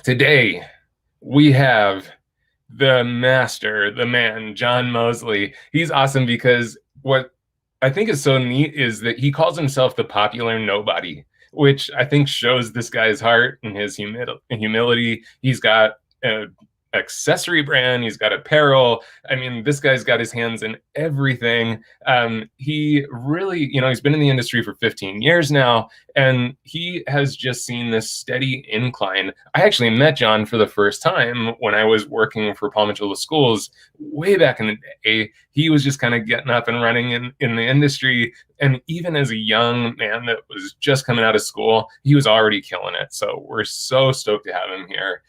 Today, we have the master, the man, John Mosley. He's awesome because what I think is so neat is that he calls himself the popular nobody, which I think shows this guy's heart and his humility. He's got an accessory brand, he's got apparel. I mean, this guy's got his hands in everything. He really, he's been in the industry for 15 years now, and he has just seen this steady incline. I actually met John for the first time when I was working for Palm Mitchell Schools way back in the day. He was just kind of getting up and running in the industry. And even as a young man that was just coming out of school, he was already killing it. So we're so stoked to have him here.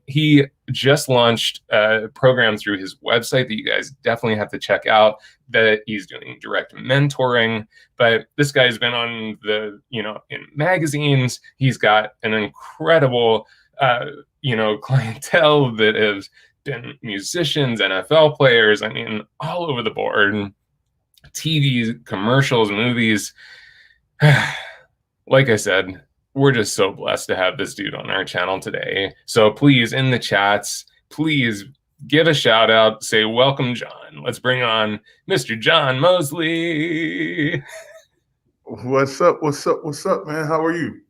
He just launched a program through his website that you guys definitely have to check out, that he's doing direct mentoring. But this guy's been on in magazines. He's got an incredible, clientele that has been musicians, NFL players. I mean, all over the board. TV, commercials, movies. Like I said, we're just so blessed to have this dude on our channel today. So please, in the chats, please give a shout out, say welcome, John. Let's bring on Mr. John Mosley. What's up? What's up? What's up, man? How are you?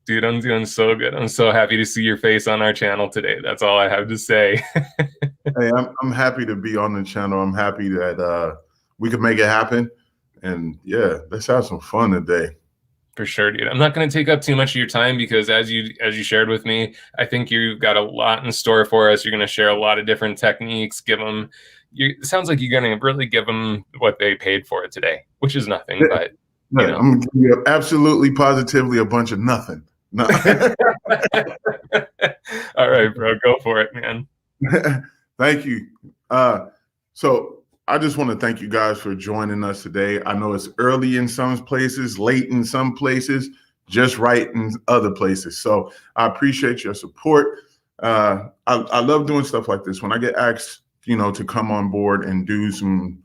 Dude, I'm doing so good. I'm so happy to see your face on our channel today. That's all I have to say. Hey, I'm happy to be on the channel. I'm happy that we could make it happen. And yeah, let's have some fun today. For sure, dude. I'm not going to take up too much of your time because as you shared with me, I think you've got a lot in store for us. You're going to share a lot of different techniques, it sounds like you're going to really give them what they paid for it today, which is nothing, but I'm going to give you absolutely positively a bunch of nothing. No. All right, bro, go for it, man. Thank you. So I just want to thank you guys for joining us today. I know it's early in some places, late in some places, just right in other places. So I appreciate your support. I love doing stuff like this. When I get asked, to come on board and do some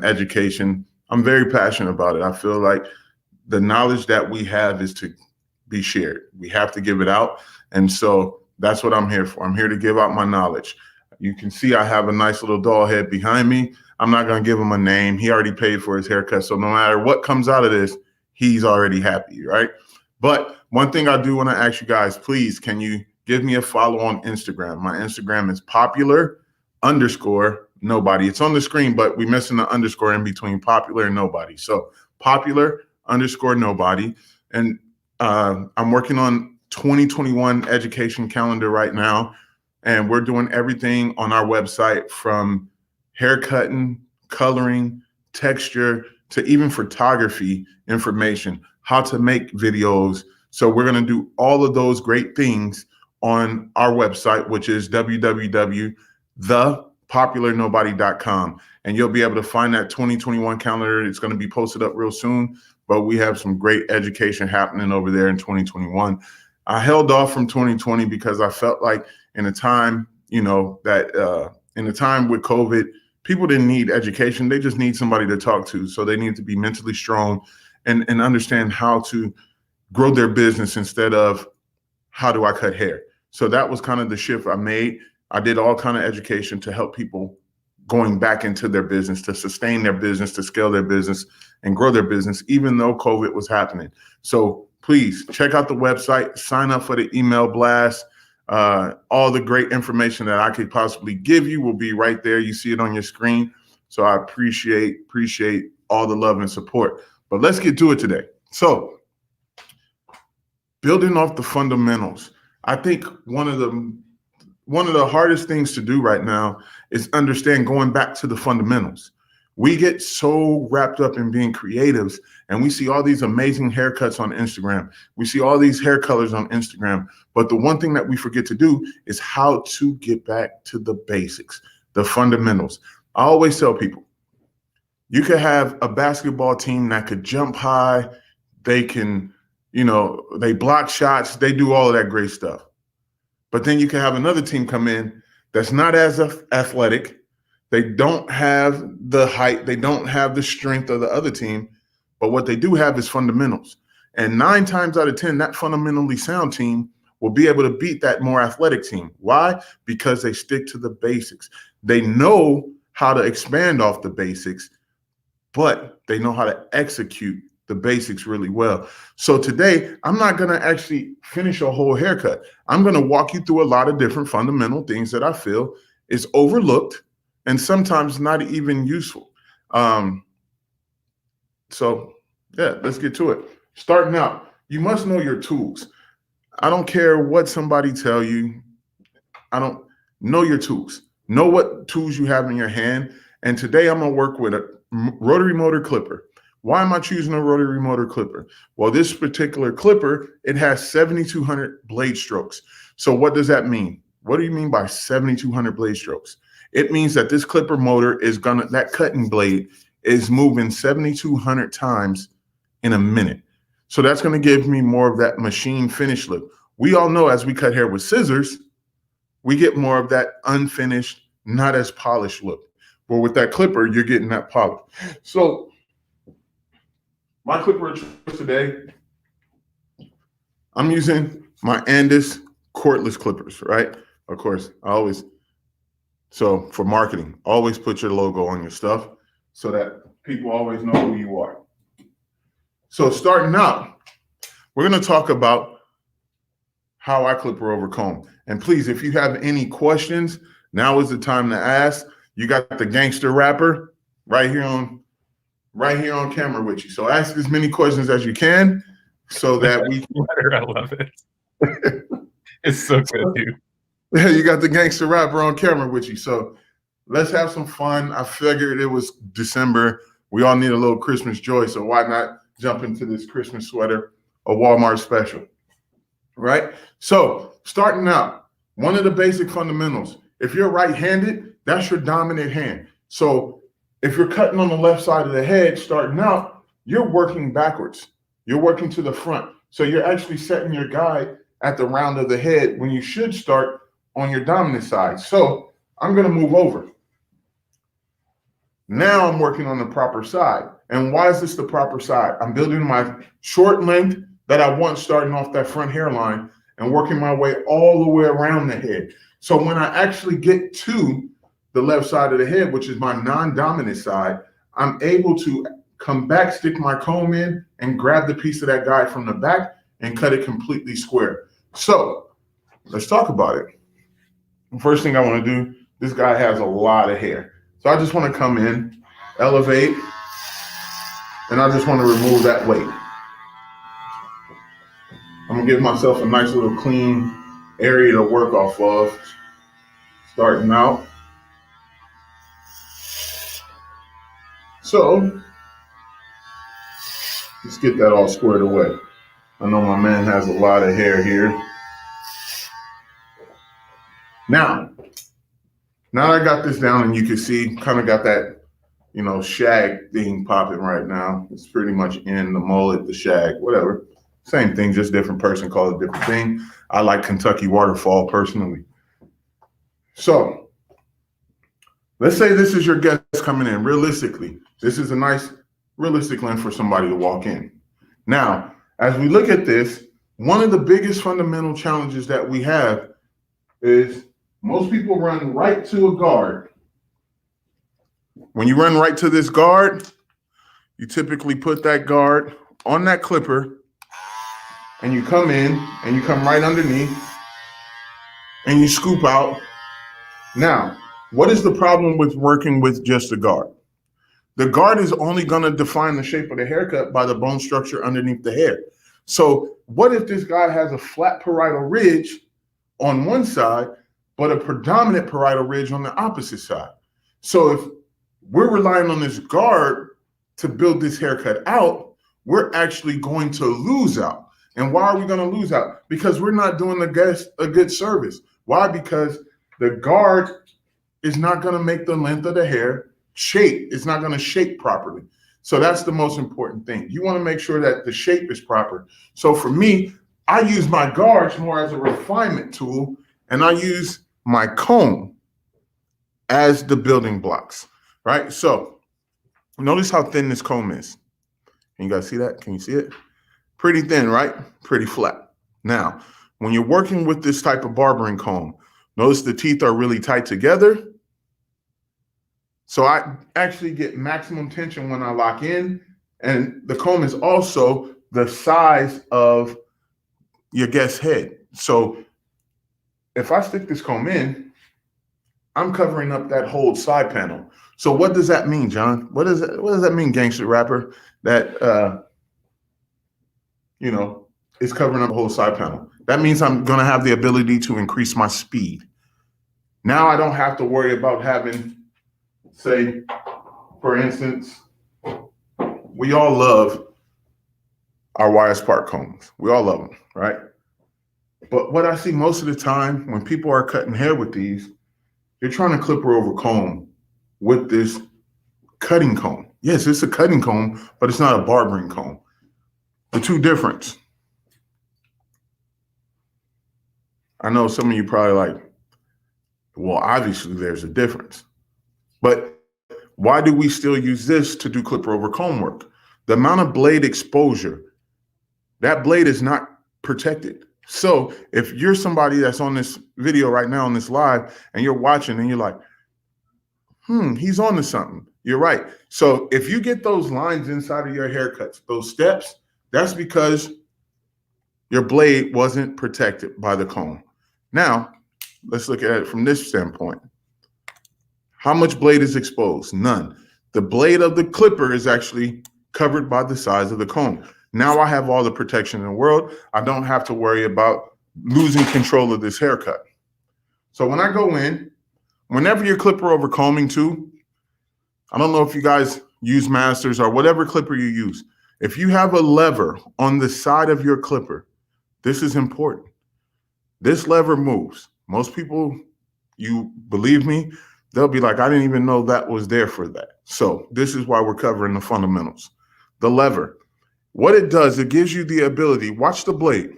education, I'm very passionate about it. I feel like the knowledge that we have is to be shared. We have to give it out. And so that's what I'm here for. I'm here to give out my knowledge. You can see I have a nice little doll head behind me. I'm not going to give him a name. He already paid for his haircut. So no matter what comes out of this, he's already happy, right? But one thing I do want to ask you guys, please, can you give me a follow on Instagram? My Instagram is popular_nobody. It's on the screen, but we're missing the underscore in between popular and nobody. So popular_nobody. And I'm working on 2021 education calendar right now. And we're doing everything on our website from haircutting, coloring, texture, to even photography information, how to make videos. So we're going to do all of those great things on our website, which is www.thepopularnobody.com. And you'll be able to find that 2021 calendar. It's going to be posted up real soon, but we have some great education happening over there in 2021. I held off from 2020 because I felt like in a time, in a time with COVID, people didn't need education. They just need somebody to talk to. So they need to be mentally strong and understand how to grow their business instead of how do I cut hair. So that was kind of the shift I made. I did all kind of education to help people going back into their business, to sustain their business, to scale their business and grow their business, even though COVID was happening. So please check out the website, sign up for the email blast. All the great information that I could possibly give you will be right there. You see it on your screen. So I appreciate all the love and support. But let's get to it today. So building off the fundamentals. I think one of the hardest things to do right now is understand going back to the fundamentals. We get so wrapped up in being creatives, and we see all these amazing haircuts on Instagram. We see all these hair colors on Instagram. But the one thing that we forget to do is how to get back to the basics, the fundamentals. I always tell people, you could have a basketball team that could jump high. They can, they block shots. They do all of that great stuff. But then you can have another team come in that's not as athletic. They don't have the height. They don't have the strength of the other team. But what they do have is fundamentals. And 9 times out of 10, that fundamentally sound team will be able to beat that more athletic team. Why? Because they stick to the basics. They know how to expand off the basics, but they know how to execute the basics really well. So today, I'm not going to actually finish a whole haircut. I'm going to walk you through a lot of different fundamental things that I feel is overlooked and sometimes not even useful. So yeah, let's get to it. Starting out, you must know your tools. I don't care what somebody tell you. I don't know your tools. Know what tools you have in your hand. And today I'm going to work with a rotary motor clipper. Why am I choosing a rotary motor clipper? Well, this particular clipper, it has 7,200 blade strokes. So what does that mean? What do you mean by 7,200 blade strokes? It means that this clipper motor is that cutting blade is moving 7,200 times in a minute. So that's going to give me more of that machine finish look. We all know as we cut hair with scissors, we get more of that unfinished, not as polished look. But with that clipper, you're getting that polish. So my clipper today, I'm using my Andis cordless clippers, right? Of course, so for marketing, always put your logo on your stuff so that people always know who you are. So starting out, we're going to talk about how I clipper over comb. And please, if you have any questions, now is the time to ask. You got the gangster rapper right here on camera with you. So ask as many questions as you can so that we can. I love it. It's so good, dude. Yeah, you got the gangster rapper on camera with you. So let's have some fun. I figured it was December. We all need a little Christmas joy. So why not jump into this Christmas sweater, a Walmart special, right? So starting out, one of the basic fundamentals, if you're right-handed, that's your dominant hand. So if you're cutting on the left side of the head, starting out, you're working backwards. You're working to the front. So you're actually setting your guide at the round of the head when you should start on your dominant side. So I'm going to move over. Now I'm working on the proper side. And why is this the proper side? I'm building my short length that I want starting off that front hairline and working my way all the way around the head. So when I actually get to the left side of the head, which is my non-dominant side, I'm able to come back, stick my comb in, and grab the piece of that guy from the back and cut it completely square. So let's talk about it. The first thing I want to do, this guy has a lot of hair. So I just want to come in, elevate, and I just want to remove that weight. I'm going to give myself a nice little clean area to work off of. Starting out. So let's get that all squared away. I know my man has a lot of hair here. Now that I got this down and you can see kind of got that, shag thing popping right now. It's pretty much in the mullet, the shag, whatever. Same thing, just different person calls it different thing. I like Kentucky waterfall personally. So let's say this is your guest coming in. Realistically, this is a nice realistic length for somebody to walk in. Now, as we look at this, one of the biggest fundamental challenges that we have is most people run right to a guard. When you run right to this guard, you typically put that guard on that clipper and you come in and you come right underneath and you scoop out. Now, what is the problem with working with just a guard? The guard is only going to define the shape of the haircut by the bone structure underneath the hair. So what if this guy has a flat parietal ridge on one side, but a predominant parietal ridge on the opposite side? So if we're relying on this guard to build this haircut out, we're actually going to lose out. And why are we going to lose out? Because we're not doing the guest a good service. Why? Because the guard is not going to make the length of the hair shape. It's not going to shape properly. So that's the most important thing. You want to make sure that the shape is proper. So for me, I use my guards more as a refinement tool, and I use my comb as the building blocks, right? So notice how thin this comb is. Can you guys see that? Can you see it? Pretty thin, right? Pretty flat. Now, when you're working with this type of barbering comb, notice the teeth are really tight together. So I actually get maximum tension when I lock in. And the comb is also the size of your guest's head. So if I stick this comb in, I'm covering up that whole side panel. So what does that mean, John? What does that mean, gangster rapper? That is covering up the whole side panel. That means I'm gonna have the ability to increase my speed. Now I don't have to worry about having, say, for instance, we all love our wire spark combs. We all love them, right? But what I see most of the time when people are cutting hair with these, you're trying to clipper over comb with this cutting comb. Yes, it's a cutting comb, but it's not a barbering comb. The two difference. I know some of you probably like, well, obviously there's a difference. But why do we still use this to do clipper over comb work? The amount of blade exposure, that blade is not protected. So if you're somebody that's on this video right now, on this live, and you're watching and you're like, he's on to something. You're right. So if you get those lines inside of your haircuts, those steps, that's because your blade wasn't protected by the comb. Now, let's look at it from this standpoint. How much blade is exposed? None. The blade of the clipper is actually covered by the size of the comb. Now I have all the protection in the world. I don't have to worry about losing control of this haircut. So when I go in, whenever you're clipper over combing too, I don't know if you guys use Masters or whatever clipper you use. If you have a lever on the side of your clipper, this is important. This lever moves. Most people, you believe me, they'll be like, I didn't even know that was there for that. So this is why we're covering the fundamentals. The lever, what it does, it gives you the ability, watch the blade.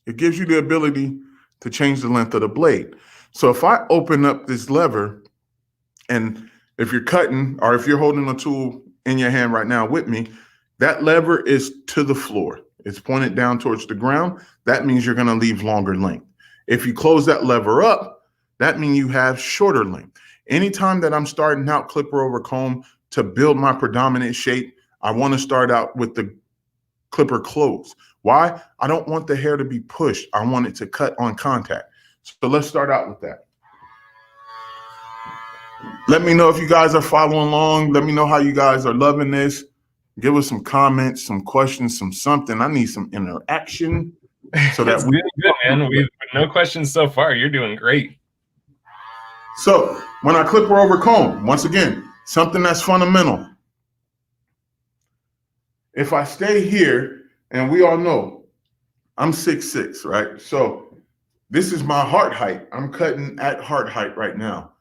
It gives you the ability to change the length of the blade. So if I open up this lever, and if you're cutting or if you're holding a tool in your hand right now with me, that lever is to the floor. It's pointed down towards the ground. That means you're going to leave longer length. If you close that lever up, that means you have shorter length. Anytime that I'm starting out clipper over comb to build my predominant shape, I want to start out with the clipper closed. Why? I don't want the hair to be pushed. I want it to cut on contact. So let's start out with that. Let me know if you guys are following along. Let me know how you guys are loving this. Give us some comments, some questions, some something. I need some interaction so that we good, man. We've no questions so far. You're doing great. So when I clipper over comb, once again, something that's fundamental. If I stay here, and we all know I'm 6'6", right? So this is my heart height. I'm cutting at heart height right now.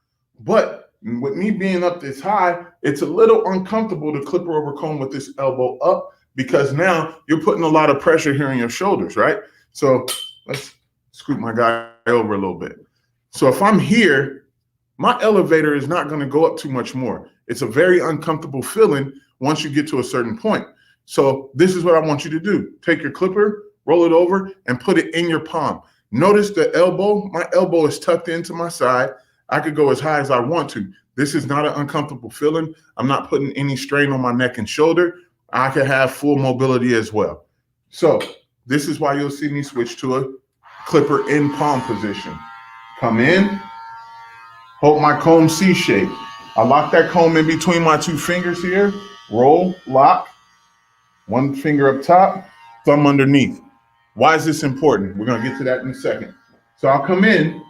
But with me being up this high, it's a little uncomfortable to clipper over comb with this elbow up because now you're putting a lot of pressure here on your shoulders, right? So let's scoot my guy over a little bit. So if I'm here, my elevator is not going to go up too much more. It's a very uncomfortable feeling once you get to a certain point. So this is what I want you to do. Take your clipper, roll it over, and put it in your palm. Notice the elbow. My elbow is tucked into my side. I could go as high as I want to. This is not an uncomfortable feeling. I'm not putting any strain on my neck and shoulder. I can have full mobility as well. So this is why you'll see me switch to a clipper in palm position. Come in, hold my comb C shape. I lock that comb in between my two fingers here. Roll, lock. One finger up top, thumb underneath. Why is this important? We're going to get to that in a second. So I'll come in,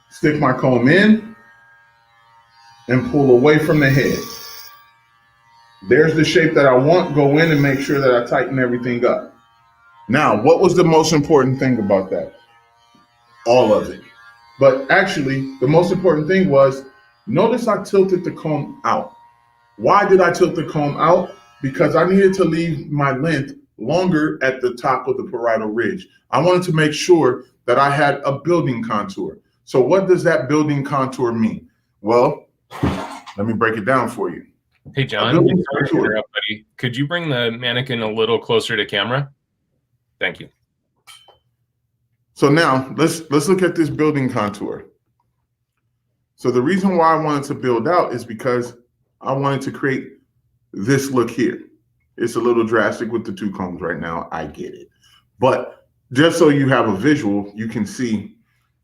stick my comb in, and pull away from the head. There's the shape that I want. Go in and make sure that I tighten everything up. Now, what was the most important thing about that? All of it. But actually, the most important thing was, notice I tilted the comb out. Why did I tilt the comb out? Because I needed to leave my length longer at the top of the parietal ridge. I wanted to make sure that I had a building contour. So what does that building contour mean? Well, let me break it down for you. Hey, John, buddy, could you bring the mannequin a little closer to camera? Thank you. So now let's look at this building contour. So the reason why I wanted to build out is because I wanted to create this look here. It's a little drastic with the two combs right now. I get it. But just so you have a visual, you can see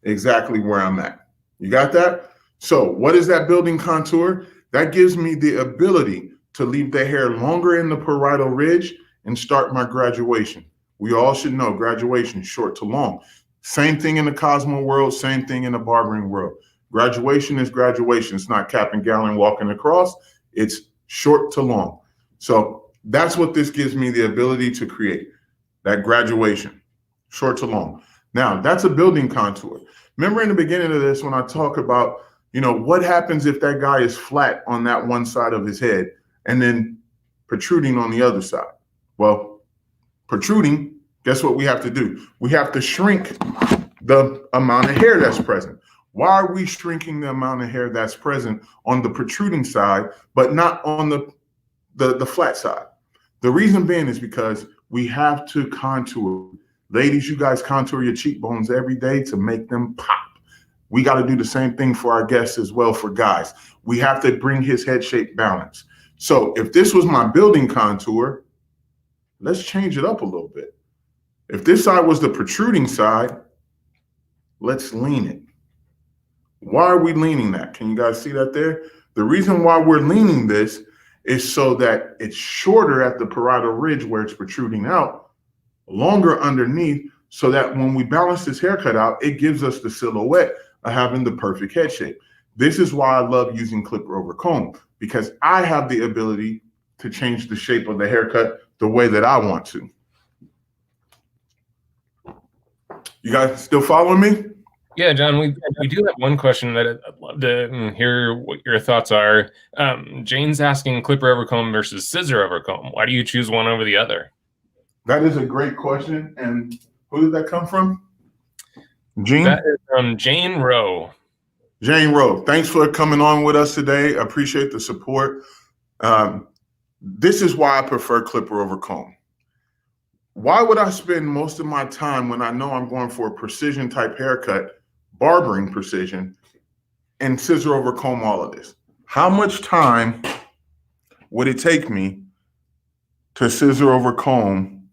exactly where I'm at. You got that? So what is that building contour? That gives me the ability to leave the hair longer in the parietal ridge and start my graduation. We all should know graduation, short to long. Same thing in the Cosmo world, same thing in the barbering world. Graduation is graduation. It's not cap and gown walking across. It's short to long. So that's what this gives me the ability to create, that graduation, short to long. Now, that's a building contour. Remember in the beginning of this when I talk about, what happens if that guy is flat on that one side of his head and then protruding on the other side? Well, protruding, guess what we have to do? We have to shrink the amount of hair that's present. Why are we shrinking the amount of hair that's present on the protruding side, but not on the flat side? The reason being is because we have to contour. Ladies, you guys contour your cheekbones every day to make them pop. We got to do the same thing for our guests as well for guys. We have to bring his head shape balance. So if this was my building contour, let's change it up a little bit. If this side was the protruding side, let's lean it. Why are we leaning that? Can you guys see that there? The reason why we're leaning this is so that it's shorter at the parietal ridge where it's protruding out, longer underneath, so that when we balance this haircut out, it gives us the silhouette of having the perfect head shape. This is why I love using clipper over comb, because I have the ability to change the shape of the haircut the way that I want to. You guys still following me? Yeah, John, we do have one question that I'd love to hear what your thoughts are. Jane's asking clipper over comb versus scissor over comb. Why do you choose one over the other? That is a great question. And who did that come from? Gene? That is from Jane Rowe. Jane Rowe, thanks for coming on with us today. I appreciate the support. This is why I prefer clipper over comb. Why would I spend most of my time when I know I'm going for a precision type haircut, barbering precision, and scissor over comb all of this? How much time would it take me to scissor over comb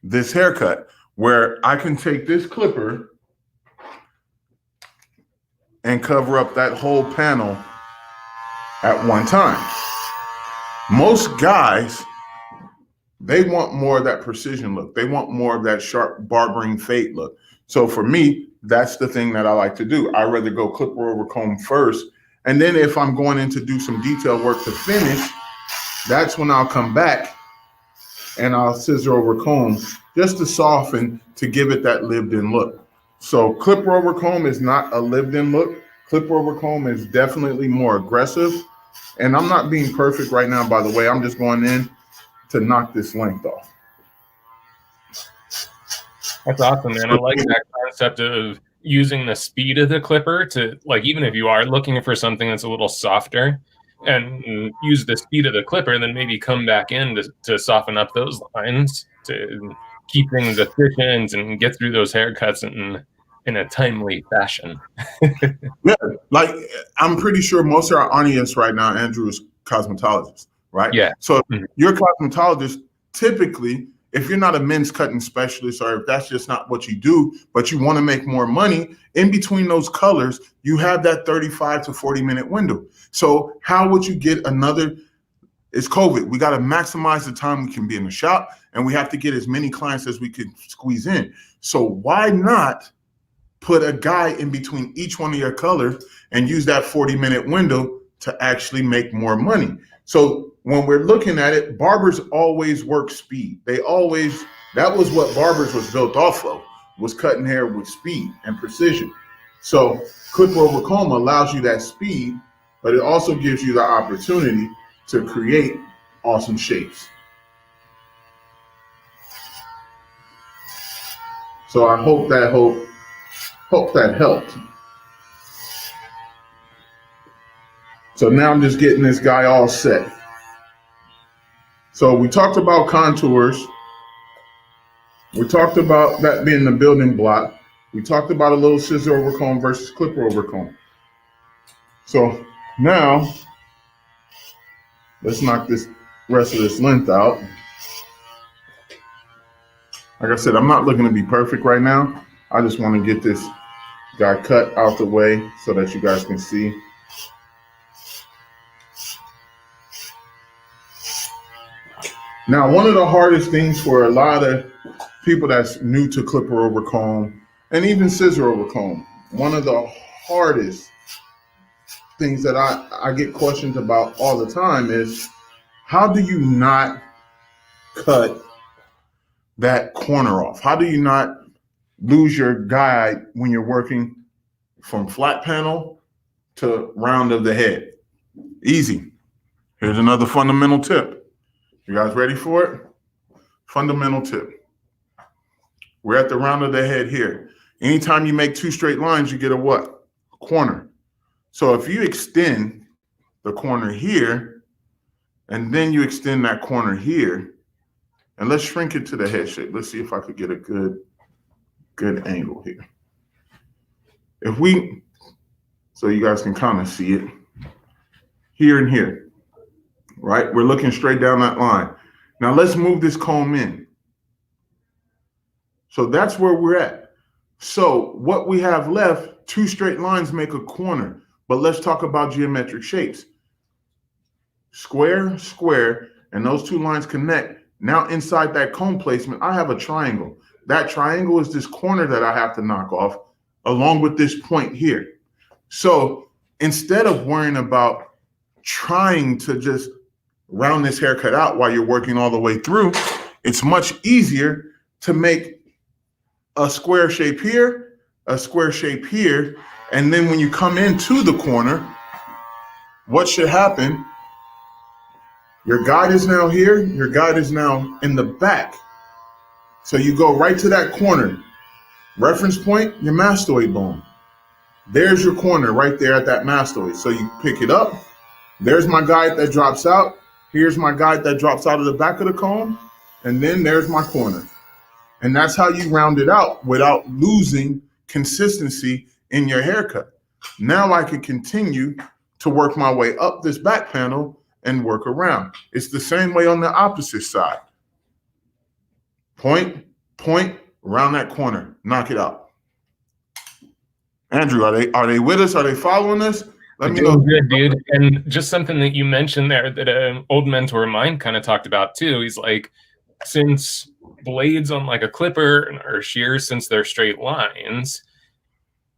this haircut where I can take this clipper and cover up that whole panel at one time? Most guys, they want more of that precision look. They want more of that sharp barbering fade look. So for me, that's the thing that I like to do. I rather go clipper over comb first. And then if I'm going in to do some detail work to finish, that's when I'll come back and I'll scissor over comb just to soften, to give it that lived-in look. So clipper over comb is not a lived-in look. Clipper over comb is definitely more aggressive. And I'm not being perfect right now, by the way. I'm just going in to knock this length off. That's awesome, man. I like that concept of using the speed of the clipper to, like, even if you are looking for something that's a little softer, and use the speed of the clipper, then maybe come back in to soften up those lines, to keep things efficient and get through those haircuts in a timely fashion. Yeah, like I'm pretty sure most of our audience right now, Andrew, is cosmetologists, right? Yeah. So you're a cosmetologist. Typically, if you're not a men's cutting specialist, or if that's just not what you do, but you want to make more money, in between those colors, you have that 35 to 40-minute window. So how would you get another? It's COVID. We got to maximize the time we can be in the shop, and we have to get as many clients as we can squeeze in. So why not put a guy in between each one of your colors and use that 40-minute window to actually make more money? So when we're looking at it, barbers always work speed. That was what barbers was built off of, was cutting hair with speed and precision. So clipper over comb allows you that speed, but it also gives you the opportunity to create awesome shapes. So I hope that helped. So now I'm just getting this guy all set. So we talked about contours. We talked about that being the building block. We talked about a little scissor over comb versus clipper over comb. So now let's knock this rest of this length out. Like I said, I'm not looking to be perfect right now. I just want to get this guy cut out the way so that you guys can see. Now, one of the hardest things for a lot of people that's new to clipper over comb and even scissor over comb, one of the hardest things that I get questions about all the time is, how do you not cut that corner off? How do you not lose your guide when you're working from flat panel to round of the head? Easy. Here's another fundamental tip. You guys ready for it? Fundamental tip. We're at the round of the head here. Anytime you make two straight lines, you get a what? A corner. So if you extend the corner here, and then you extend that corner here, and let's shrink it to the head shape. Let's see if I could get a good angle here. If we, so you guys can kind of see it, here and here. Right? We're looking straight down that line. Now let's move this comb in. So that's where we're at. So what we have left, two straight lines make a corner. But let's talk about geometric shapes. Square, square, and those two lines connect. Now inside that comb placement, I have a triangle. That triangle is this corner that I have to knock off along with this point here. So instead of worrying about trying to just round this haircut out while you're working all the way through, it's much easier to make a square shape here, a square shape here, and then when you come into the corner, what should happen? Your guide is now here, your guide is now in the back. So you go right to that corner. Reference point, your mastoid bone. There's your corner right there at that mastoid. So you pick it up. There's my guide that drops out. Here's my guide that drops out of the back of the comb. And then there's my corner. And that's how you round it out without losing consistency in your haircut. Now I can continue to work my way up this back panel and work around. It's the same way on the opposite side. Point, point, around that corner, knock it out. Andrew, are they with us? Are they following us? Let me know. Good, dude. And just something that you mentioned there that an old mentor of mine kind of talked about too. He's like, since blades on like a clipper or shears, since they're straight lines,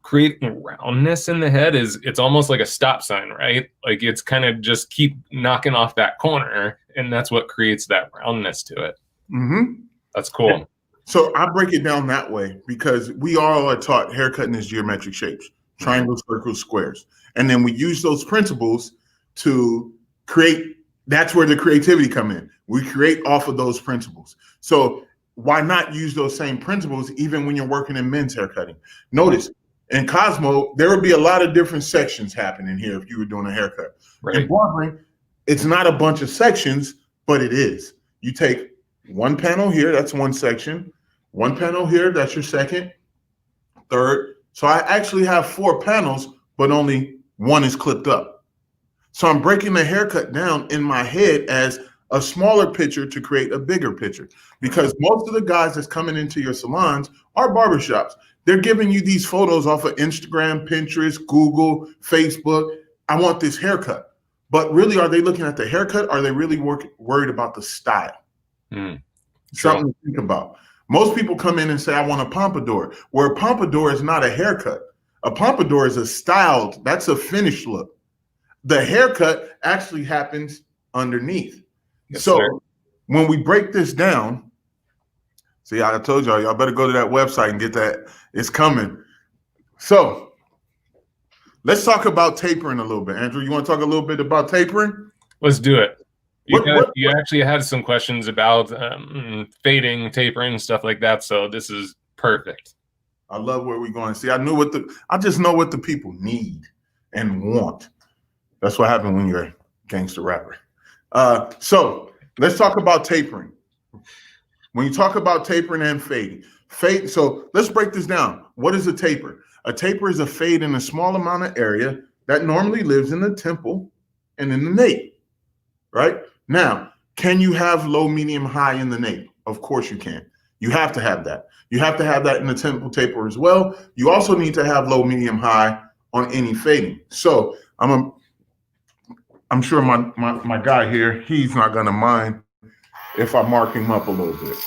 creating roundness in the head it's almost like a stop sign, right? Like it's kind of just keep knocking off that corner, and that's what creates that roundness to it. Mm-hmm. That's cool. So I break it down that way because we all are taught haircutting is geometric shapes, triangles, circles, squares. And then we use those principles to create, that's where the creativity come in. We create off of those principles. So why not use those same principles even when you're working in men's haircutting? Notice in Cosmo, there would be a lot of different sections happening here if you were doing a haircut. Right. In barbering, it's not a bunch of sections, but it is. You take one panel here, that's one section. One panel here, that's your second, third. So I actually have 4 panels, but only one is clipped up. So I'm breaking the haircut down in my head as a smaller picture to create a bigger picture. Because most of the guys that's coming into your salons are barbershops. They're giving you these photos off of Instagram, Pinterest, Google, Facebook. I want this haircut. But really, are they looking at the haircut? Or are they really worried about the style? Something to think about. Most people come in and say, I want a pompadour, where a pompadour is not a haircut. A pompadour is a styled, that's a finished look. The haircut actually happens underneath. Yes, so sir. When we break this down, see, I told y'all better go to that website and get that. It's coming. So let's talk about tapering a little bit. Andrew, you want to talk a little bit about tapering? Let's do it. You actually had some questions about fading, tapering, stuff like that. So this is perfect. I love where we're going. See, I just know what the people need and want. That's what happens when you're a gangster rapper. So let's talk about tapering. When you talk about tapering and fading, fade. So let's break this down. What is a taper? A taper is a fade in a small amount of area that normally lives in the temple and in the nape, right? Now, can you have low, medium, high in the nape? Of course you can. You have to have that. You have to have that in the temple taper as well. You also need to have low, medium, high on any fading. So I'm sure my guy here, he's not gonna mind if I mark him up a little bit.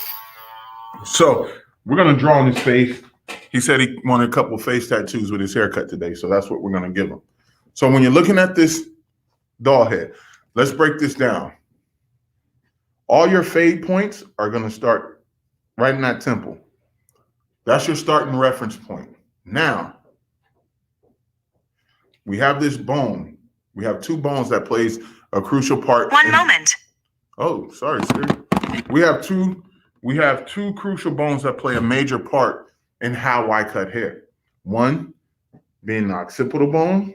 So we're gonna draw on his face. He said he wanted a couple of face tattoos with his haircut today, so that's what we're gonna give him. So when you're looking at this doll head, let's break this down. All your fade points are gonna start right in that temple. That's your starting reference point. Now, we have this bone. We have two bones that plays a crucial part. One moment. Oh, sorry, Siri. We have two crucial bones that play a major part in how I cut hair. One being the occipital bone,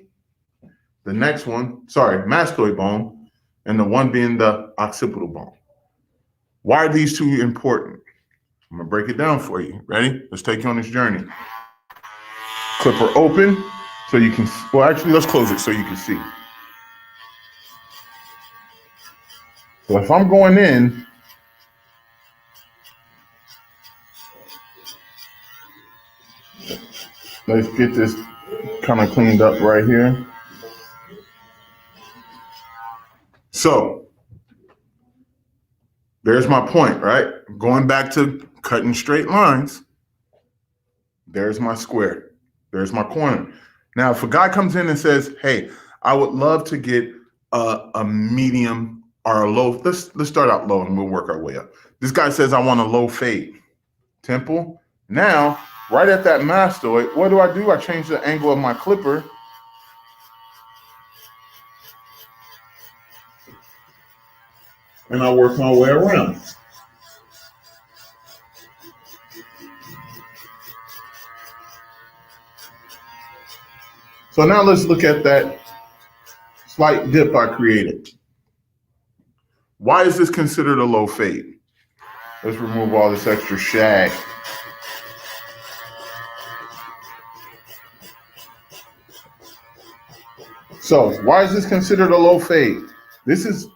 the next one, mastoid bone, and the one being the occipital bone. Why are these two important? I'm gonna break it down for you. Ready? Let's take you on this journey. Clipper open so you can, well, actually, let's close it so you can see. So if I'm going in, let's get this kind of cleaned up right here. So there's my point, right? Going back to cutting straight lines. There's my square. There's my corner. Now, if a guy comes in and says, hey, I would love to get a medium or a low, let's start out low and we'll work our way up. This guy says, I want a low fade. Temple. Now, right at that mastoid, what do? I change the angle of my clipper. And I work my way around. So now let's look at that slight dip I created. Why is this considered a low fade? Let's remove all this extra shag. So why is this considered a low fade? This is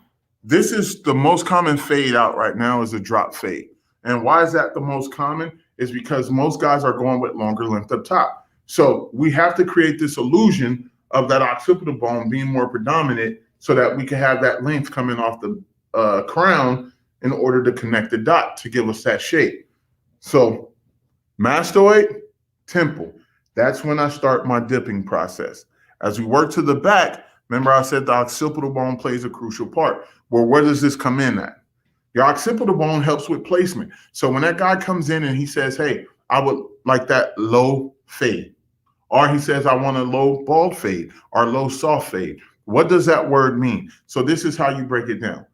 the most common fade out right now is a drop fade. And why is that the most common? Is because most guys are going with longer length up top. So we have to create this illusion of that occipital bone being more predominant so that we can have that length coming off the crown in order to connect the dot to give us that shape. So mastoid, temple, that's when I start my dipping process. As we work to the back, remember I said the occipital bone plays a crucial part. Well, where does this come in at? Your occipital bone helps with placement. So when that guy comes in and he says, hey, I would like that low fade, or he says, I want a low bald fade or low soft fade. What does that word mean? So this is how you break it down.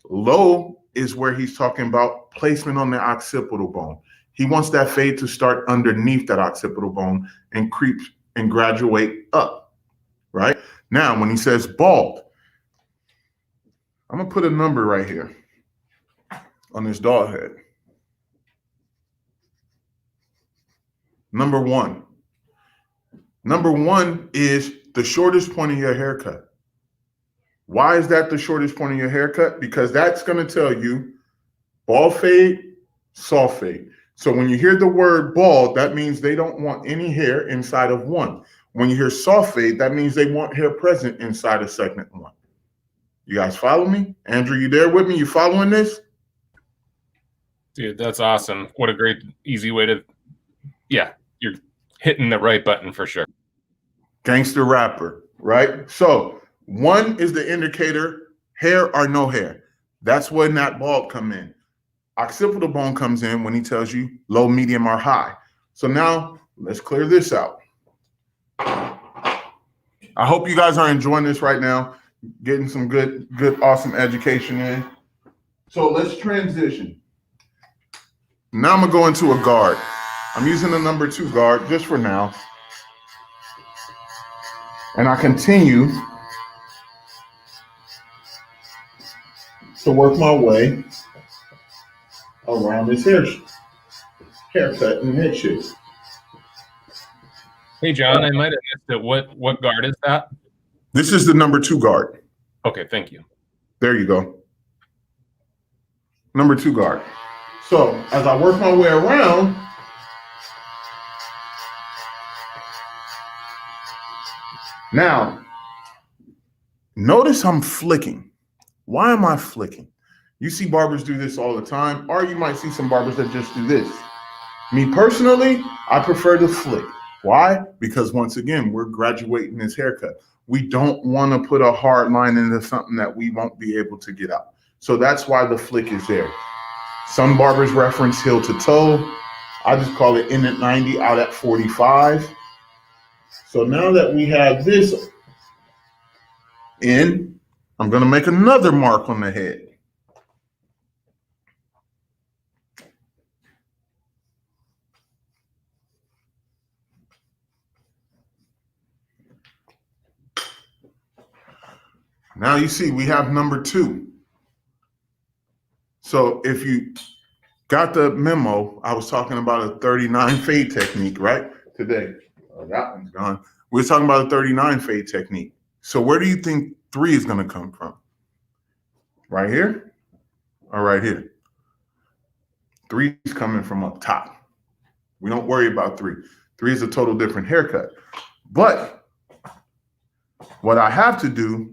Low is where he's talking about placement on the occipital bone. He wants that fade to start underneath that occipital bone and creep and graduate up, right? Now, when he says bald, I'm gonna put a number right here on this doll head. Number one. Number one is the shortest point of your haircut. Why is that the shortest point of your haircut? Because that's going to tell you bald fade, soft fade. So when you hear the word bald, that means they don't want any hair inside of one. When you hear soft fade, that means they want hair present inside of segment one. You guys follow me? Andrew, you there with me? You following this? Dude, that's awesome. What a great, easy way to, yeah, you're hitting the right button for sure. Gangster rapper, right? So one is the indicator, hair or no hair. That's when that bald come in. Occipital bone comes in when he tells you low, medium, or high. So now let's clear this out. I hope you guys are enjoying this right now, getting some good, awesome education in. So let's transition. Now I'm gonna go into a guard. I'm using the number 2 guard just for now. And I continue to work my way around his haircut and head shape. Hey, John, I might have missed it. What guard is that? This is the number 2 guard. Okay, thank you. There you go. Number 2 guard. So as I work my way around, now notice I'm flicking. Why am I flicking? You see barbers do this all the time, or you might see some barbers that just do this. Me personally, I prefer to flick. Why? Because once again, we're graduating this haircut. We don't want to put a hard line into something that we won't be able to get out. So that's why the flick is there. Some barbers reference heel to toe. I just call it in at 90, out at 45. So now that we have this in, I'm going to make another mark on the head. Now you see we have number 2. So if you got the memo, I was talking about a 39 fade technique, right? Today. Oh, that one's gone. We were talking about a 39 fade technique. So where do you think 3 is going to come from? Right here or right here? 3 is coming from up top. We don't worry about 3. 3 is a total different haircut. But what I have to do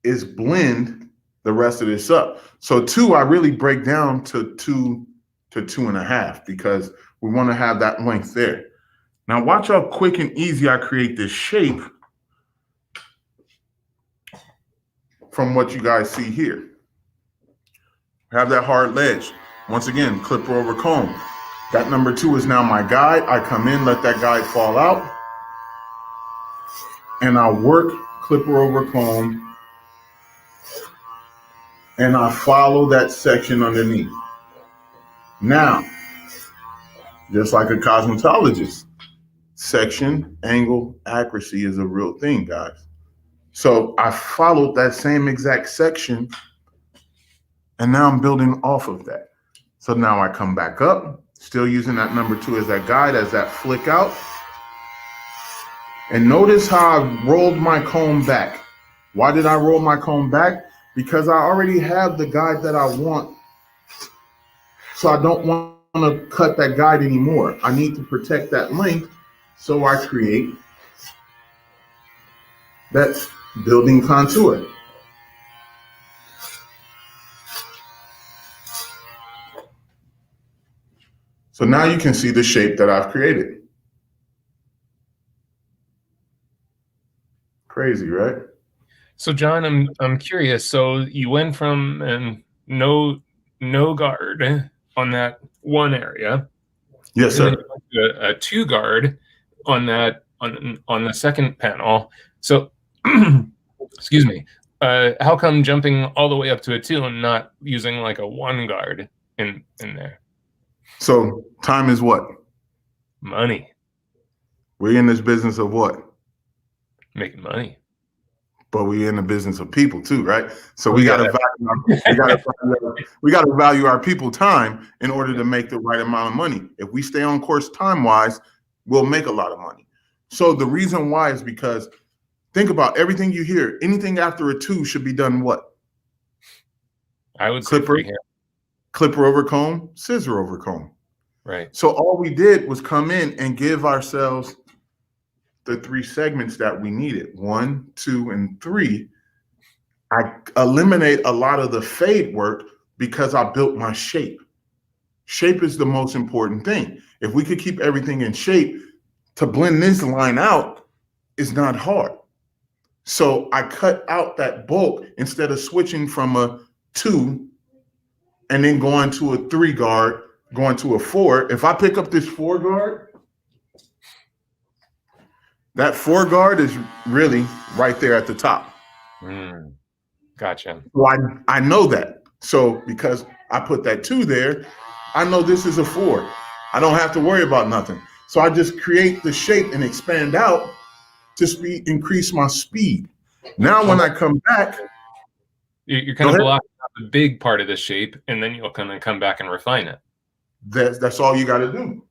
is blend the rest of this up. So 2, I really break down to 2 to 2.5 because we want to have that length there. Now watch how quick and easy I create this shape from what you guys see here. Have that hard ledge. Once again, clipper over comb. That number 2 is now my guide. I come in, let that guide fall out, and I work clipper over comb, and I follow that section underneath. Now, just like a cosmetologist, section, angle, accuracy is a real thing, guys. So I followed that same exact section, and now I'm building off of that. So now I come back up, still using that number 2 as that guide, as that flick out. And notice how I rolled my comb back. Why did I roll my comb back? Because I already have the guide that I want. So I don't want to cut that guide anymore. I need to protect that length. So I create that building contour. So now you can see the shape that I've created. Crazy, right? So John, I'm curious. So you went from no guard on that one area. Yes, and sir. Then a 2 guard on that on the second panel. So excuse me. How come jumping all the way up to a 2 and not using like a 1 guard in there? So time is what? Money. We're in this business of what? Making money. But we're in the business of people too, right? So we got to value our people time in order to make the right amount of money. If we stay on course time-wise, we'll make a lot of money. So the reason why is because think about everything you hear. Anything after a 2 should be done what? I would say clipper over comb, scissor over comb. Right. So all we did was come in and give ourselves the 3 segments that we needed, 1, 2, and 3. I eliminate a lot of the fade work because I built my shape. Shape is the most important thing. If we could keep everything in shape, to blend this line out is not hard. So I cut out that bulk instead of switching from a 2 and then going to a 3 guard, going to a 4. If I pick up this 4 guard, that 4 guard is really right there at the top. Gotcha. Well, I know that. So because I put that 2 there, I know this is a 4. I don't have to worry about nothing. So I just create the shape and expand out to increase my speed. Now when I come back, you're kind of blocking out the big part of the shape, and then you'll come back and refine it. That's all you got to do.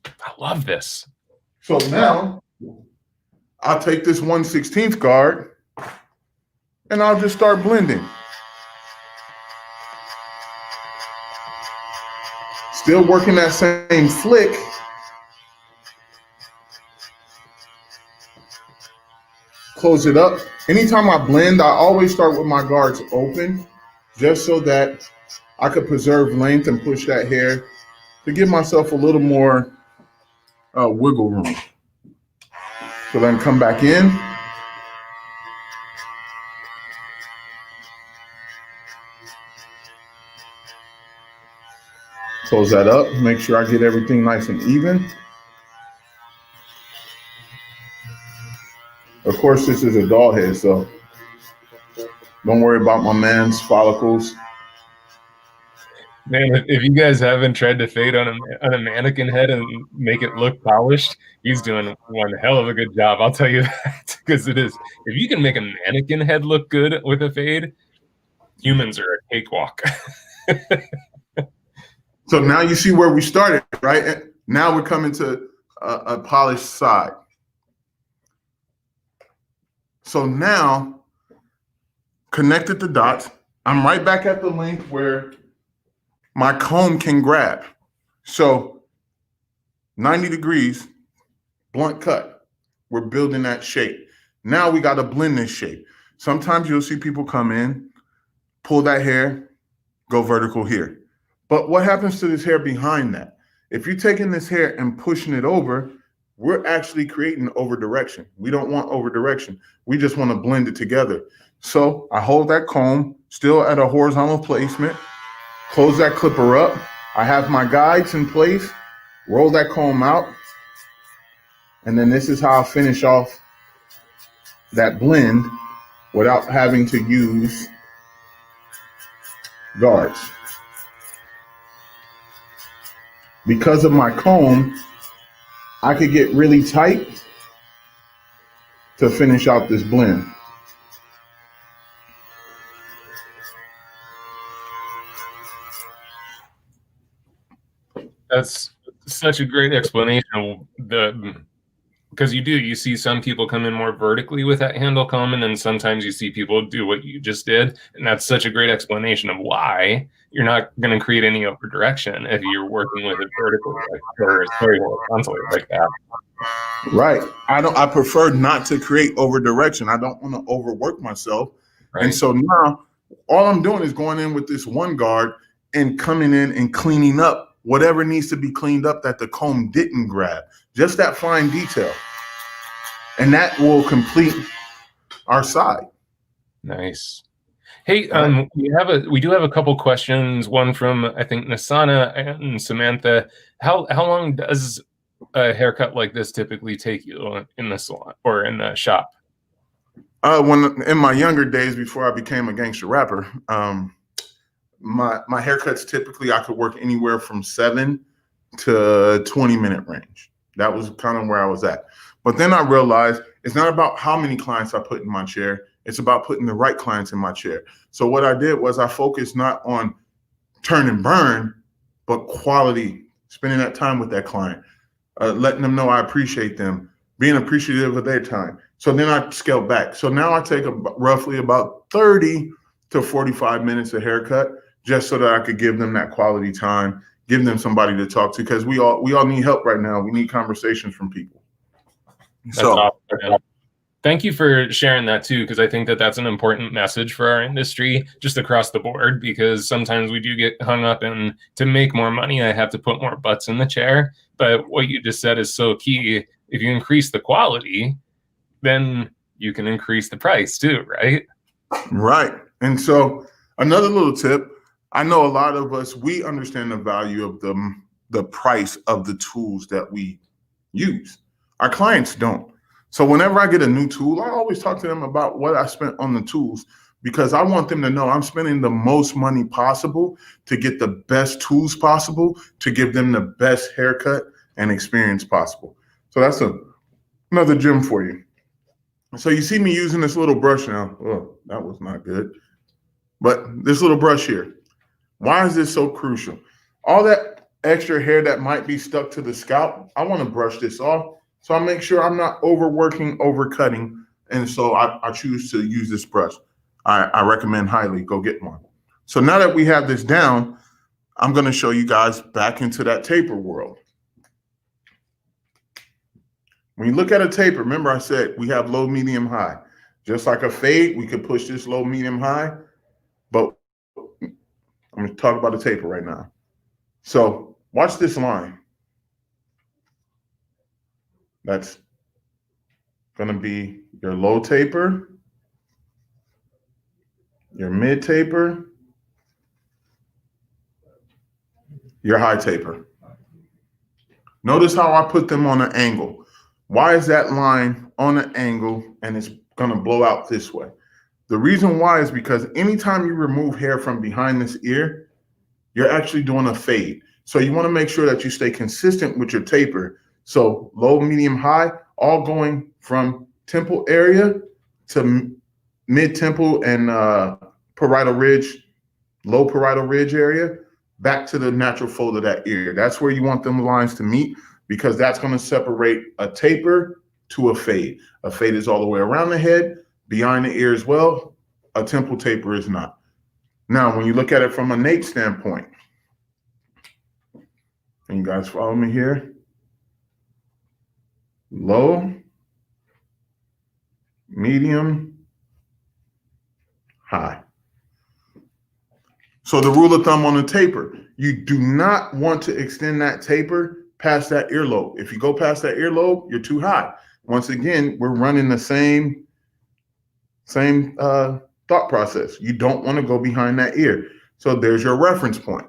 I love this. So now I'll take this 1/16 guard and I'll just start blending. Still working that same flick. Close it up. Anytime I blend, I always start with my guards open, just so that I could preserve length and push that hair to give myself a little more wiggle room. So then come back in. Close that up, make sure I get everything nice and even. Of course, this is a doll head, so don't worry about my man's follicles. Man, if you guys haven't tried to fade on a mannequin head and make it look polished, he's doing one hell of a good job. I'll tell you that, because it is. If you can make a mannequin head look good with a fade, humans are a cakewalk. So now you see where we started, right? Now we're coming to a polished side. So now, connected the dots. I'm right back at the length where my comb can grab. So 90 degrees, blunt cut. We're building that shape. Now we got to blend this shape. Sometimes you'll see people come in, pull that hair, go vertical here. But what happens to this hair behind that? If you're taking this hair and pushing it over, we're actually creating over direction. We don't want over direction. We just want to blend it together. So I hold that comb still at a horizontal placement, close that clipper up. I have my guides in place, roll that comb out. And then this is how I finish off that blend without having to use guards. Because of my comb, I could get really tight to finish out this blend. That's such a great explanation of because you see some people come in more vertically with that handle comb, and then sometimes you see people do what you just did, and that's such a great explanation of why you're not going to create any over direction if you're working with it vertically, or horizontally like that. Right. I prefer not to create over direction. I don't want to overwork myself. Right. And so now all I'm doing is going in with this one guard and coming in and cleaning up whatever needs to be cleaned up that the comb didn't grab, just that fine detail. And that will complete our side. Nice. Hey, we do have a couple questions. One from, I think, Nasana and Samantha. How long does a haircut like this typically take you in the salon or in the shop? When in my younger days, before I became a gangster rapper, my haircuts typically I could work anywhere from 7 to 20-minute range. That was kind of where I was at. But then I realized it's not about how many clients I put in my chair. It's about putting the right clients in my chair. So what I did was I focused not on turn and burn, but quality, spending that time with that client, letting them know I appreciate them, being appreciative of their time. So then I scaled back. So now I take roughly about 30 to 45 minutes of haircut, just so that I could give them that quality time, give them somebody to talk to, because we all need help right now. We need conversations from people. That's awesome. Thank you for sharing that too, because I think that that's an important message for our industry just across the board, because sometimes we do get hung up in, to make more money, I have to put more butts in the chair. But what you just said is so key. If you increase the quality, then you can increase the price too, right? Right. And so another little tip, I know a lot of us, we understand the value of the price of the tools that we use. Our clients don't. So whenever I get a new tool, I always talk to them about what I spent on the tools, because I want them to know I'm spending the most money possible to get the best tools possible, to give them the best haircut and experience possible. So that's another gem for you. So you see me using this little brush now. Oh, that was not good. But this little brush here, why is this so crucial? All that extra hair that might be stuck to the scalp, I want to brush this off. So I make sure I'm not overworking, overcutting. And so I choose to use this brush. I recommend highly go get one. So now that we have this down, I'm going to show you guys back into that taper world. When you look at a taper, remember I said we have low, medium, high. Just like a fade, we could push this low, medium, high. But I'm going to talk about a taper right now. So watch this line. That's going to be your low taper, your mid taper, your high taper. Notice how I put them on an angle. Why is that line on an angle and it's going to blow out this way? The reason why is because anytime you remove hair from behind this ear, you're actually doing a fade. So you want to make sure that you stay consistent with your taper. So low, medium, high, all going from temple area to mid temple and parietal ridge, low parietal ridge area, back to the natural fold of that ear. That's where you want them lines to meet, because that's going to separate a taper to a fade. A fade is all the way around the head, behind the ear as well. A temple taper is not. Now, when you look at it from a nape standpoint, and you guys follow me here, low, medium, high. So the rule of thumb on a taper, you do not want to extend that taper past that earlobe. If you go past that earlobe, you're too high. Once again, we're running the same thought process. You don't want to go behind that ear. So there's your reference point.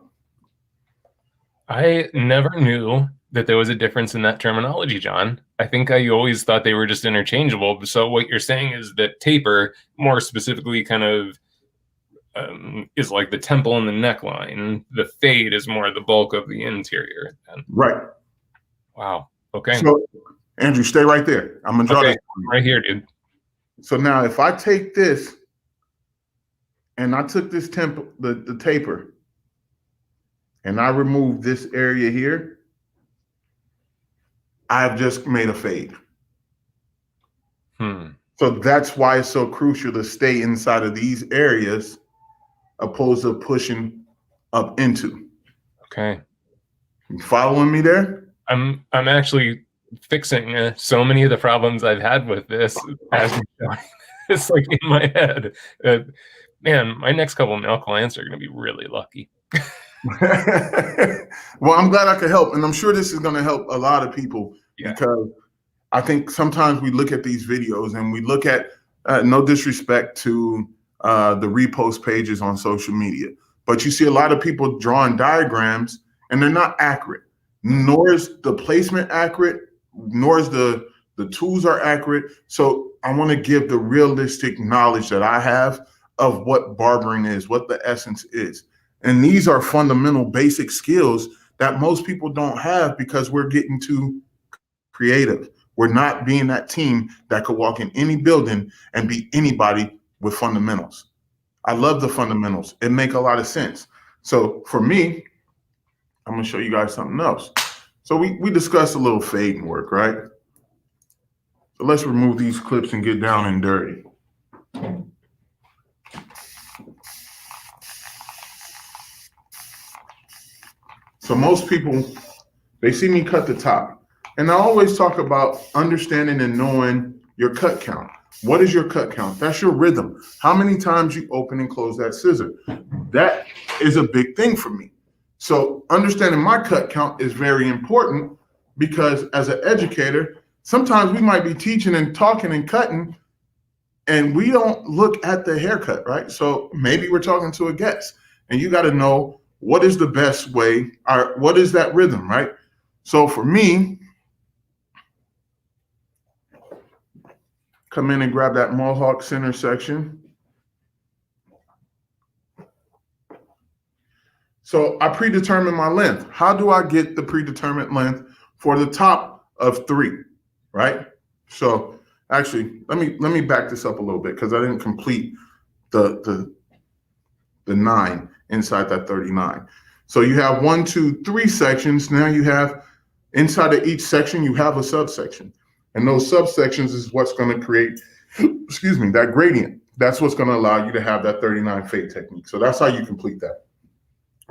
I never knew that there was a difference in that terminology, John. I think I always thought they were just interchangeable. So what you're saying is that taper, more specifically, kind of is like the temple and the neckline. The fade is more the bulk of the interior. Right. Wow. Okay. So, Andrew, stay right there. I'm going to draw this. Right here, dude. So now if I take this and I took this temple, the taper, and I remove this area here, I've just made a fade. So that's why it's so crucial to stay inside of these areas opposed to pushing up into. Okay. You following me there? I'm actually fixing so many of the problems I've had with this as you're showing. It's like in my head. Man, my next couple nail clients are going to be really lucky. Well, I'm glad I could help, and I'm sure this is going to help a lot of people, because I think sometimes we look at these videos and we look at, no disrespect to the repost pages on social media, but you see a lot of people drawing diagrams and they're not accurate, nor is the placement accurate, nor is the tools are accurate. So I want to give the realistic knowledge that I have of what barbering is, what the essence is. And these are fundamental basic skills that most people don't have because we're getting too creative. We're not being that team that could walk in any building and beat anybody with fundamentals. I love the fundamentals. It makes a lot of sense. So for me, I'm going to show you guys something else. So we discussed a little fading work, right? So let's remove these clips and get down and dirty. So most people, they see me cut the top. And I always talk about understanding and knowing your cut count. What is your cut count? That's your rhythm. How many times you open and close that scissor? That is a big thing for me. So understanding my cut count is very important, because as an educator, sometimes we might be teaching and talking and cutting and we don't look at the haircut, right? So maybe we're talking to a guest and you got to know what is the best way, or what is that rhythm, right? So for me, come in and grab that Mohawk center section. So I predetermine my length. How do I get the predetermined length for the top of 3, right? So actually, let me back this up a little bit because I didn't complete the 9 inside that 39. So you have 1, 2, 3 sections. Now you have inside of each section, you have a subsection. And those subsections is what's going to create, excuse me, that gradient. That's what's going to allow you to have that 39 fade technique. So that's how you complete that.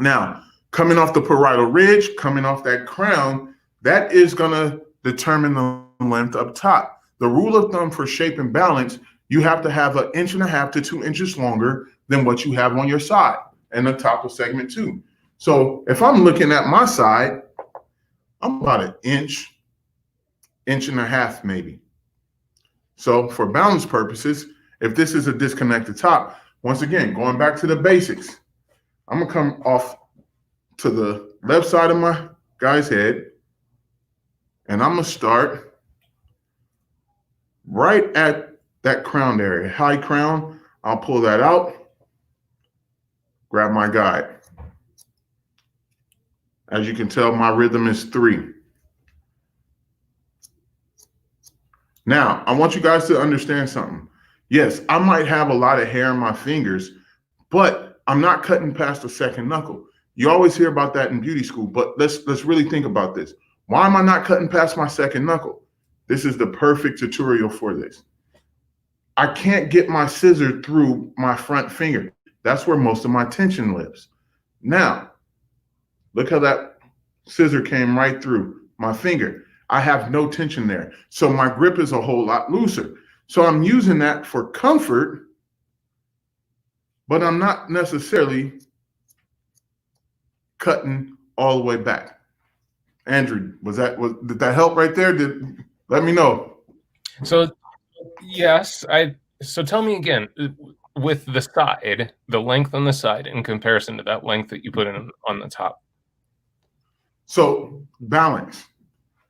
Now, coming off the parietal ridge, coming off that crown, that is going to determine the length up top. The rule of thumb for shape and balance, you have to have 1.5 inches to 2 inches longer than what you have on your side and the top of segment 2. So if I'm looking at my side, I'm about 1 inch, 1.5 inches maybe. So for balance purposes, if this is a disconnected top, once again, going back to the basics, I'm gonna come off to the left side of my guy's head, and I'm gonna start right at that crown area, high crown. I'll pull that out, grab my guide. As you can tell, my rhythm is 3. Now, I want you guys to understand something. Yes, I might have a lot of hair in my fingers, but I'm not cutting past the second knuckle. You always hear about that in beauty school, but let's really think about this. Why am I not cutting past my second knuckle? This is the perfect tutorial for this. I can't get my scissor through my front finger. That's where most of my tension lives. Now, look how that scissor came right through my finger. I have no tension there. So my grip is a whole lot looser. So I'm using that for comfort, but I'm not necessarily cutting all the way back. Andrew, did that help right there? Let me know. So yes, so tell me again, with the side, the length on the side in comparison to that length that you put in on the top. So balance.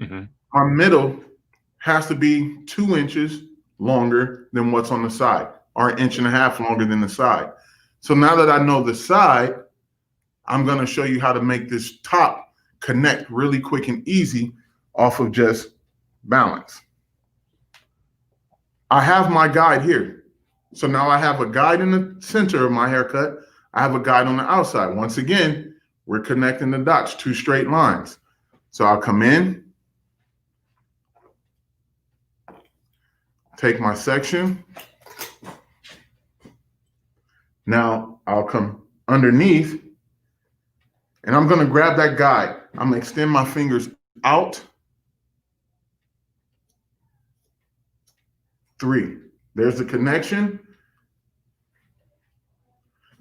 Mm-hmm. My middle has to be 2 inches longer than what's on the side, or 1.5 inches longer than the side. So now that I know the side, I'm going to show you how to make this top connect really quick and easy off of just balance. I have my guide here. So now I have a guide in the center of my haircut. I have a guide on the outside. Once again, we're connecting the dots, 2 straight lines. So I'll come in, take my section. Now I'll come underneath, and I'm going to grab that guide. I'm going to extend my fingers out. 3. There's the connection.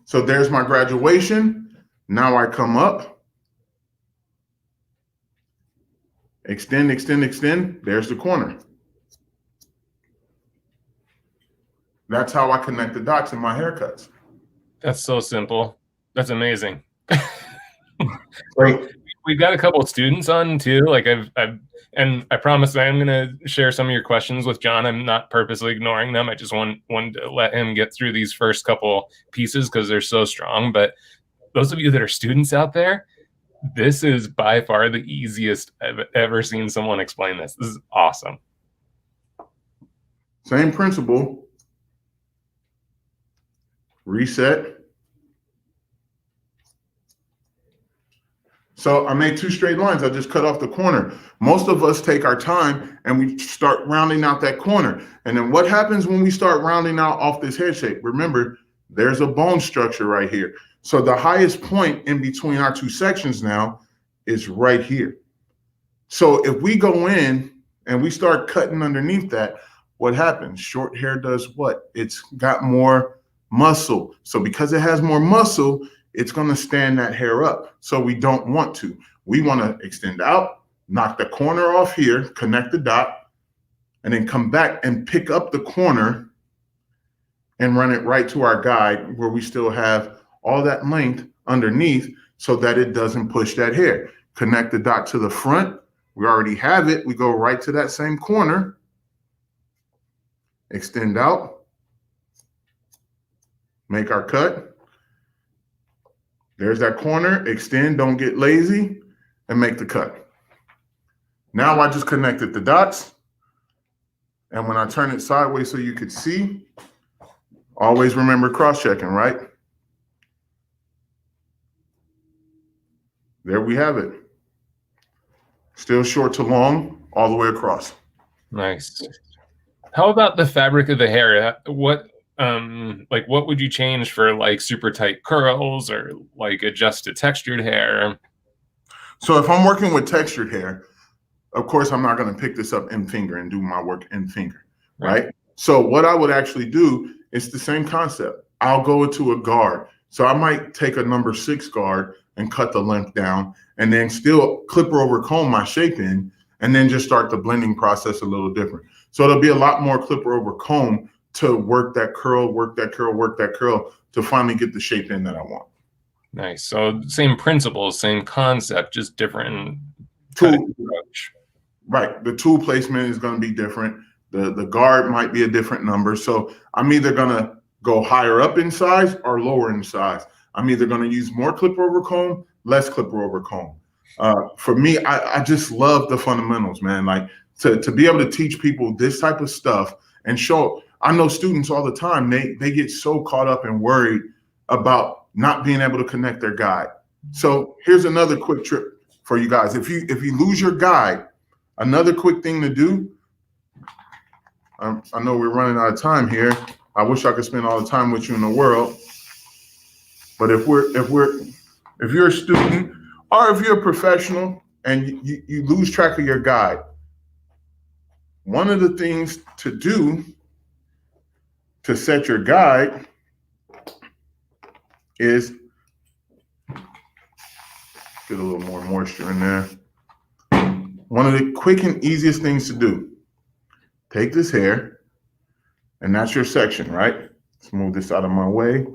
So there's my graduation. Now I come up. Extend, extend, extend. There's the corner. That's how I connect the dots in my haircuts. That's so simple. That's amazing. Like, we've got a couple of students on too. Like and I promise I am going to share some of your questions with John. I'm not purposely ignoring them. I just wanted to let him get through these first couple pieces because they're so strong. But those of you that are students out there, this is by far the easiest I've ever seen someone explain this. This is awesome. Same principle. Reset. So I made 2 straight lines. I just cut off the corner. Most of us take our time and we start rounding out that corner. And then what happens when we start rounding out off this head shape? Remember, there's a bone structure right here. So the highest point in between our 2 sections now is right here. So if we go in and we start cutting underneath that, what happens? Short hair does what? It's got more muscle. So because it has more muscle, it's going to stand that hair up. So we don't want to. We want to extend out, knock the corner off here, connect the dot, and then come back and pick up the corner and run it right to our guide where we still have all that length underneath so that it doesn't push that hair. Connect the dot to the front. We already have it. We go right to that same corner, extend out, make our cut. There's that corner, extend, don't get lazy, and make the cut. Now I just connected the dots. And when I turn it sideways so you could see, always remember cross-checking, right? There we have it. Still short to long, all the way across. Nice. How about the fabric of the hair? What what would you change for like super tight curls or like adjusted textured hair? So if I'm working with textured hair, of course, I'm not going to pick this up in finger and do my work in finger, right? So what I would actually do is the same concept. I'll go into a guard. So I might take a number 6 guard and cut the length down and then still clipper over comb my shape in and then just start the blending process a little different. So it'll be a lot more clipper over comb to work that curl, work that curl, work that curl to finally get the shape in that I want. Nice. So same principles, same concept, just different Tool approach. Right. The tool placement is going to be different. The guard might be a different number. So I'm either going to go higher up in size or lower in size. I'm either going to use more clipper over comb, less clipper over comb. For me, I just love the fundamentals, man. Like to be able to teach people this type of stuff and show. I know students all the time, they get so caught up and worried about not being able to connect their guide. So here's another quick trick for you guys. If you lose your guide, another quick thing to do, I know we're running out of time here. I wish I could spend all the time with you in the world. But if you're a student or if you're a professional and you lose track of your guide, one of the things to do to set your guide is get a little more moisture in there. One of the quick and easiest things to do, take this hair, and that's your section, right? Let's move this out of my way.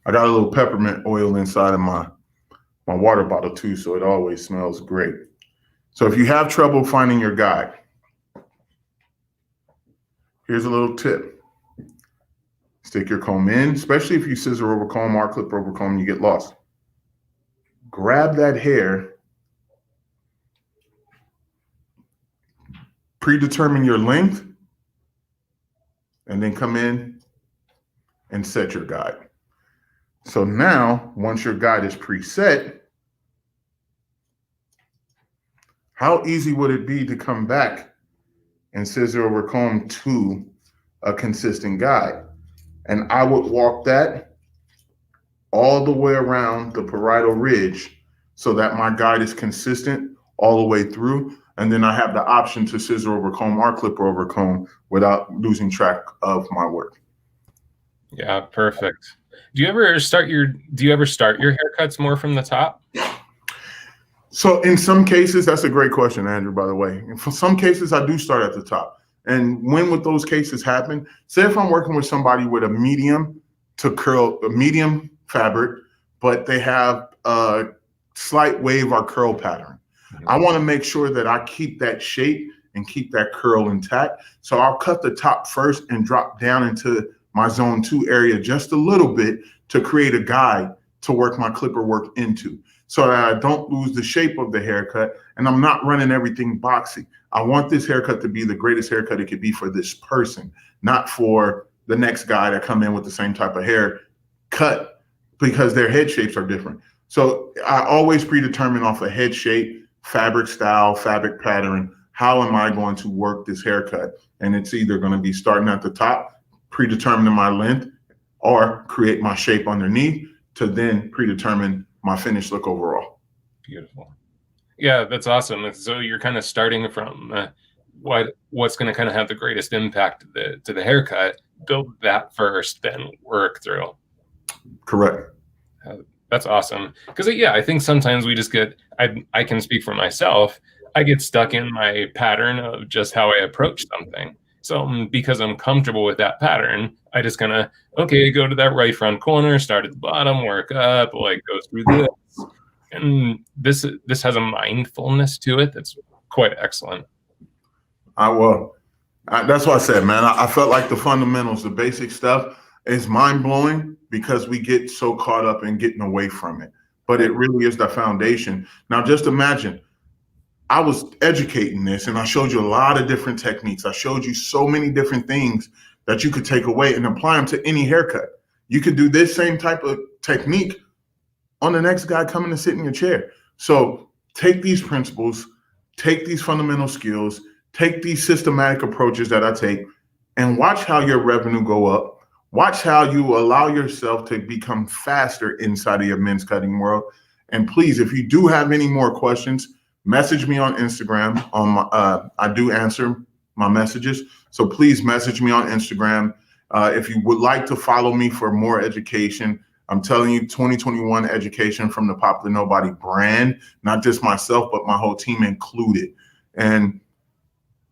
I got a little peppermint oil inside of my water bottle too, so it always smells great. So if you have trouble finding your guide, here's a little tip. Stick your comb in, especially if you scissor over comb or clip over comb, you get lost. Grab that hair, predetermine your length, and then come in and set your guide. So now, once your guide is preset, how easy would it be to come back and scissor over comb to a consistent guide? And I would walk that all the way around the parietal ridge so that my guide is consistent all the way through. And then I have the option to scissor over comb or clipper over comb without losing track of my work. Yeah, perfect. Do you ever start your haircuts more from the top? So in some cases, that's a great question, Andrew, by the way. And for some cases, I do start at the top. And when would those cases happen? Say if I'm working with somebody with a medium fabric, but they have a slight wave or curl pattern. Mm-hmm. I want to make sure that I keep that shape and keep that curl intact. So I'll cut the top first and drop down into my zone 2 area just a little bit to create a guide to work my clipper work into, so that I don't lose the shape of the haircut and I'm not running everything boxy. I want this haircut to be the greatest haircut it could be for this person, not for the next guy that come in with the same type of hair cut, because their head shapes are different. So I always predetermine off a head shape, fabric style, fabric pattern. How am I going to work this haircut? And it's either going to be starting at the top, predetermining my length, or create my shape underneath to then predetermine my finished look overall. Beautiful. Yeah, that's awesome. So you're kind of starting from what's going to kind of have the greatest impact to the haircut. Build that first, then work through. Correct. That's awesome. Because yeah, I think sometimes we just get. I can speak for myself. I get stuck in my pattern of just how I approach something. So because I'm comfortable with that pattern, I just kind of, go to that right front corner, start at the bottom, work up, like go through this. And this has a mindfulness to it that's quite excellent. That's what I said, man. I felt like the fundamentals, the basic stuff is mind-blowing because we get so caught up in getting away from it. But it really is the foundation. Now, just imagine, I was educating this and I showed you a lot of different techniques. I showed you so many different things that you could take away and apply them to any haircut. You could do this same type of technique on the next guy coming to sit in your chair. So take these principles, take these fundamental skills, take these systematic approaches that I take, and watch how your revenue go up. Watch how you allow yourself to become faster inside of your men's cutting world. And please, if you do have any more questions, message me on Instagram. I do answer my messages. So please message me on Instagram. If you would like to follow me for more education, I'm telling you, 2021 education from the Popular Nobody brand, not just myself, but my whole team included. And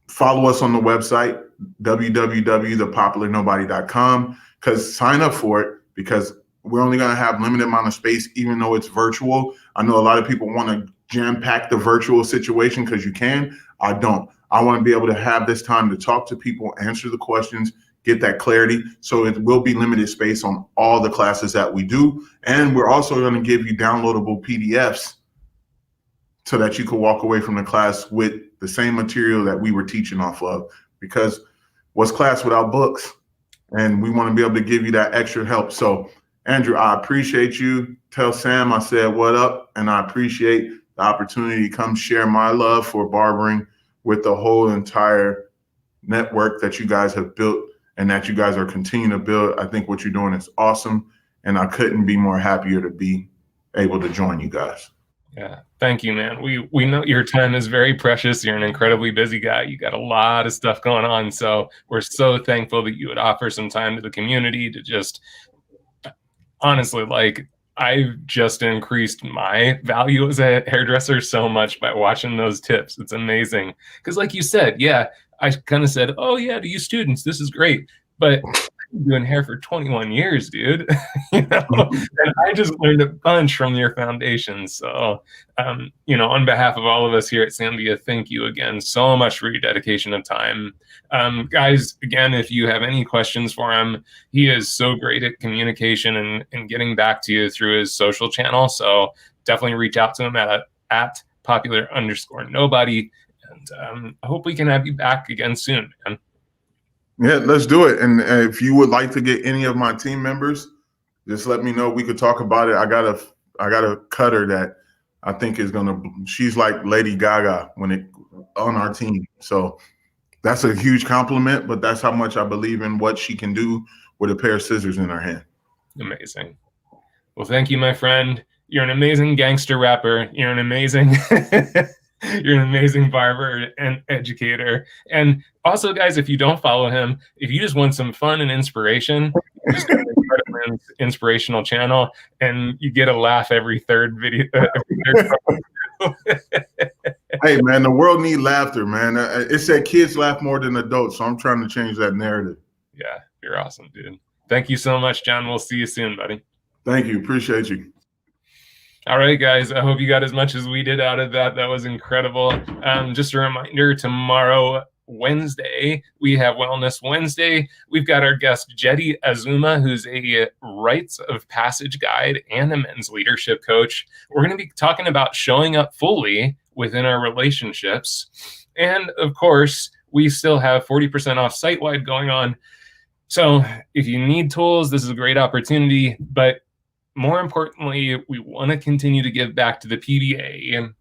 follow us on the website, www.thepopularnobody.com, because sign up for it, because we're only going to have limited amount of space, even though it's virtual. I know a lot of people want to jam pack the virtual situation because you can. I don't. I want to be able to have this time to talk to people, answer the questions, get that clarity. So it will be limited space on all the classes that we do. And we're also going to give you downloadable PDFs so that you can walk away from the class with the same material that we were teaching off of, because what's class without books? And we want to be able to give you that extra help. So Andrew, I appreciate you. Tell Sam I said what up, and I appreciate the opportunity to come share my love for barbering with the whole entire network that you guys have built and that you guys are continuing to build. I think what you're doing is awesome, and I couldn't be more happier to be able to join you guys. Yeah, thank you, man. We know your time is very precious. You're an incredibly busy guy. You got a lot of stuff going on. So we're so thankful that you would offer some time to the community to just, honestly, like, I've just increased my value as a hairdresser so much by watching those tips. It's amazing. Because like you said, yeah, I kind of said, oh yeah, to you students, this is great. But I've been doing hair for 21 years, dude. You know, and I just learned a bunch from your foundation. So, you know, on behalf of all of us here at Zambia, thank you again so much for your dedication of time. Guys, again, if you have any questions for him, he is so great at communication and getting back to you through his social channel. So definitely reach out to him at popular_nobody. And I hope we can have you back again soon, man. Yeah, let's do it. And if you would like to get any of my team members, just let me know. We could talk about it. I got a cutter that I think is she's like Lady Gaga on our team. So that's a huge compliment, but that's how much I believe in what she can do with a pair of scissors in her hand. Amazing. Well, thank you, my friend. You're an amazing gangster rapper. You're an amazing you're an amazing barber and educator. And also, guys, if you don't follow him, if you just want some fun and inspiration, just go to the inspirational channel and you get a laugh every third video. Hey, man, the world needs laughter, man. It said kids laugh more than adults, so I'm trying to change that narrative. Yeah, you're awesome, dude. Thank you so much, John. We'll see you soon, buddy. Thank you. Appreciate you. All right, guys. I hope you got as much as we did out of that. That was incredible. Just a reminder, tomorrow, Wednesday, we have Wellness Wednesday. We've got our guest, Jetty Azuma, who's a rites of passage guide and a men's leadership coach. We're going to be talking about showing up fully within our relationships. And of course, we still have 40% off site-wide going on. So if you need tools, this is a great opportunity. But more importantly, we want to continue to give back to the PBA.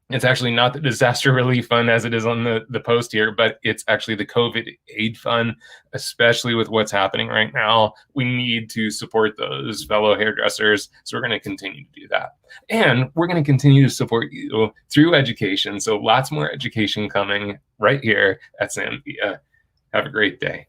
It's actually not the disaster relief fund as it is on the post here, but it's actually the COVID aid fund, especially with what's happening right now. We need to support those fellow hairdressers. So we're going to continue to do that. And we're going to continue to support you through education. So lots more education coming right here at Zambia. Have a great day.